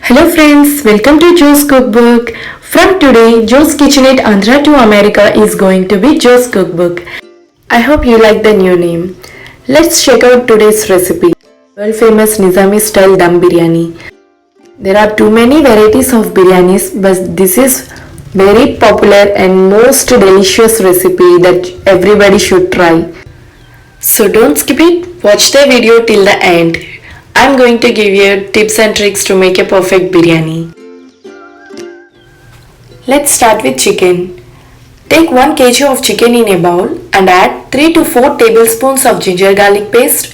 Hello friends, welcome to Joe's Cookbook. From today, Joe's Kitchenette Andhra to America is going to be Joe's Cookbook. I hope you like the new name. Let's check out today's recipe. World famous Nizami style dum biryani. There are too many varieties of biryanis, but this is very popular and most delicious recipe that everybody should try. So don't skip it, watch the video till the end. I'm going to give you tips and tricks to make a perfect biryani. Let's start with chicken. Take 1 kg of chicken in a bowl and add 3 to 4 tablespoons of ginger garlic paste,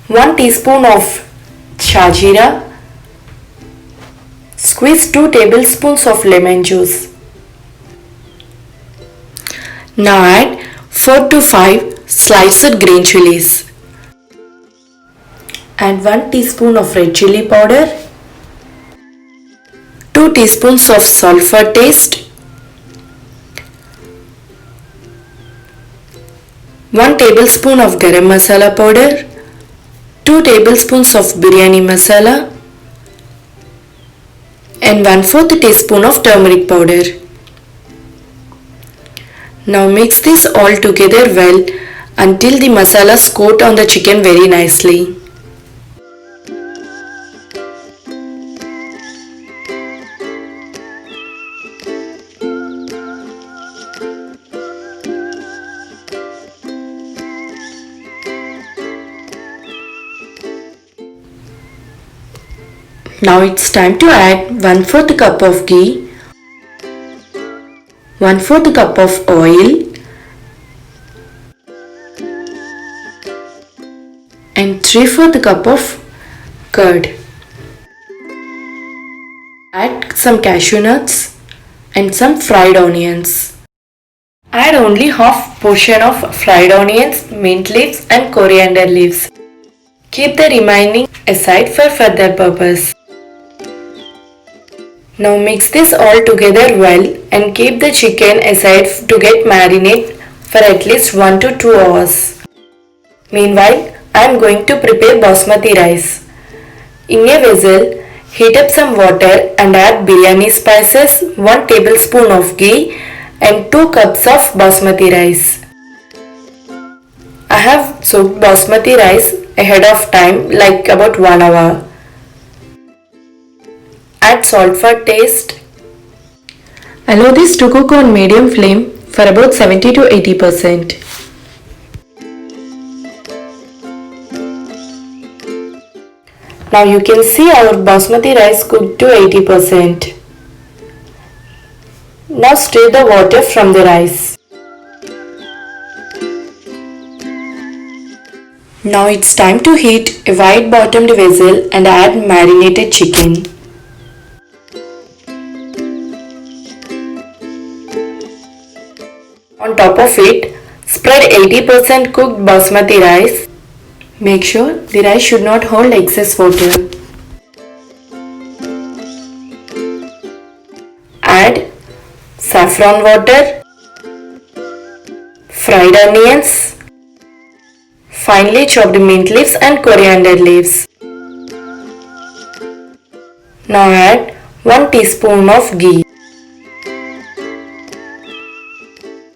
1 teaspoon of shajira, squeeze 2 tablespoons of lemon juice. Now add 4 to 5 sliced green chilies. Add 1 teaspoon of red chili powder, 2 teaspoons of salt for taste, 1 tablespoon of garam masala powder, 2 tablespoons of biryani masala and 1/4 teaspoon of turmeric powder. Now mix this all together well until the masalas coat on the chicken very nicely. Now it's time to add 1/4 cup of ghee, 1/4 cup of oil and 3/4 cup of curd. Add some cashew nuts and some fried onions. Add only half portion of fried onions, mint leaves and coriander leaves. Keep the remaining aside for further purpose. Now mix this all together well and keep the chicken aside to get marinate for at least 1 to 2 hours. Meanwhile, I am going to prepare basmati rice. In a vessel, heat up some water and add biryani spices, 1 tablespoon of ghee and 2 cups of basmati rice. I have soaked basmati rice ahead of time, like about 1 hour. Add salt for taste. Allow this to cook on medium flame for about 70 to 80%. Now you can see our basmati rice cooked to 80%. Now stir the water from the rice. Now it's time to heat a wide bottomed vessel and add marinated chicken. On top of it, spread 80% cooked basmati rice. Make sure the rice should not hold excess water. Add saffron water, fried onions, finely chopped mint leaves and coriander leaves. Now add 1 teaspoon of ghee.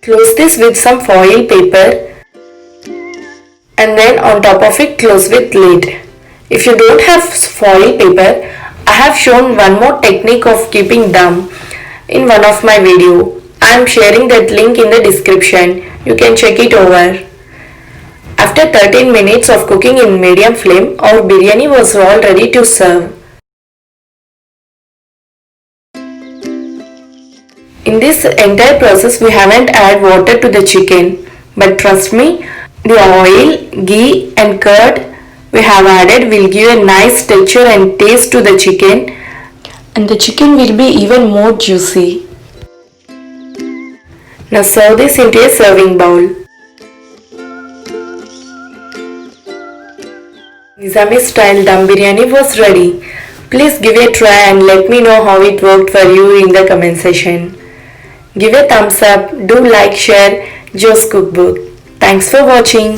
Close this with some foil paper and then on top of it close with lid. If you don't have foil paper, I have shown one more technique of keeping dum in one of my video. I am sharing that link in the description. You can check it over. After 13 minutes of cooking in medium flame, our biryani was all ready to serve. In this entire process, we haven't added water to the chicken, but trust me, the oil, ghee and curd we have added will give a nice texture and taste to the chicken, and the chicken will be even more juicy. Now serve this into a serving bowl. Nizami style dum biryani was ready. Please give it a try and let me know how it worked for you in the comment section. Give a thumbs up, do like, share Joe's Cookbook. Thanks for watching.